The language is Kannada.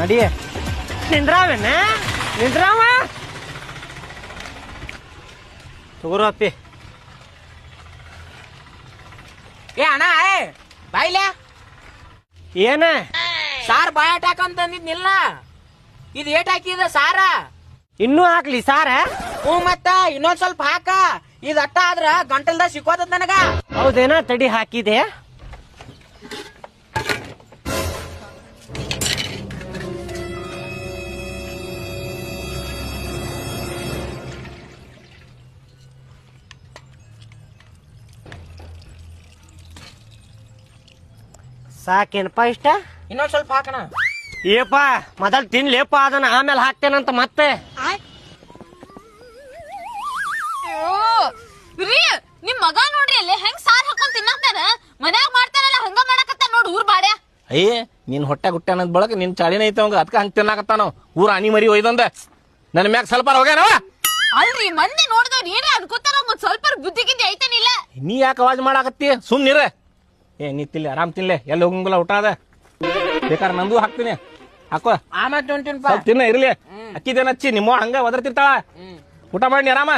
ನಡಿ ನಿಂದ್ರಾವೇನ ನಿಂದ್ರಾವ ತಗೋರು ಅಪ್ಪಿ. ಏ ಅಣ್ಣ ಬಾಯ್ಲೆ ಏನ ಸಾರ್ ಬಾಯಾಟ ಹಾಕಂತಂದಿದ್ನಿಲ್ಲ, ಇದು ಏಟ್ ಹಾಕಿದ ಸಾರ? ಇನ್ನೂ ಹಾಕ್ಲಿ ಸಾರ? ಹ್ಞೂ ಮತ್ತ ಇನ್ನೊಂದ್ ಸ್ವಲ್ಪ ಹಾಕ, ಇದ್ ಅಟ್ಟ ಆದ್ರ ಗಂಟಲ್ದ ಸಿಕ್ಕೋತದ ನನಗ. ಹೌದೇನ ತಡಿ ಹಾಕಿದೆ. ಸಾಕೇನಪ್ಪ ಇಷ್ಟ? ಇನ್ನೊಂದ್ ಸ್ವಲ್ಪ ಹಾಕಣ. ಏಪ ಮೊದಲ್ ತಿನ್ಲೇಪ ಅದನ್ನ, ಆಮೇಲೆ ಹಾಕ್ತೇನಂತ ಮತ್ತೆ. ನಿಮ್ ಮಗ ನೋಡ್ರಿ ಅಲ್ಲಿ ಹೆಂಗ್ ಸಾರ್ ಹಾಕೊಂಡ್ ತಿನ್ನಕ್ತಾನ, ಮನ್ಯಾಗ ಮಾಡ್ತಾನಲ್ಲ ಹಂಗ ಮಾಡಕತ್ತ ನೋಡ್ ಊರ್ ಬಾಡ್ಯ. ಅಯ್ಯ ನಿನ್ ಹೊಟ್ಟೆ ಗುಟ್ಟೆ ಅನ್ನೋದ್ ಬಳಕ ನಿನ್ ಚಾಳಿನ ಐತೆ ಅವಂಗ, ಅದಕ್ಕ ಹಂಗ ತಿನ್ನಾಕತ್ತಾನ. ಊರ ಆನಿ ಮರಿ ಒಯ್ದಂದ ನನ್ ಮ್ಯಾಗ ಸ್ವಲ್ಪ ಹೋಗ್ಯಾನವ. ಅಲ್ರಿ ಮಂದಿ ನೋಡಿದವ್ರು ಏನೇ ಅನ್ಕೋತಾರ, ಮತ್ ಸ್ವಲ್ಪ ಬುದ್ಧಿಗಿದ್ದೆ ಐತನಿಲ್ಲ. ನೀ ಯಾಕೆ ಅವಾಜ್ ಮಾಡಾಕತ್ತಿ? ಸುಮ್ನಿರ. ಏ ನೀ ತಿನ್ಲೆ, ಆರಾಮ್ ತಿನ್ಲೆ, ಎಲ್ಲಿ ಹೋಗಂಗಿಲ್ಲ ಊಟ ಅದ. ಬೇಕಾದ್ರೆ ನಂದು ಹಾಕ್ತೀನಿ, ಹಾಕೋ. ಆಮೇಲೆ ತಿಂತೀನಿ ಸ್ವಲ್ಪ ತಿನ್ನ ಇರ್ಲಿ. ಅಕ್ಕಿದೇನ ಹಚ್ಚಿ ನಿಮ್ಮ ಹಂಗ ಒದರ್ತಿರ್ತಾಳ. ಊಟ ಮಾಡಿ ಆರಾಮ.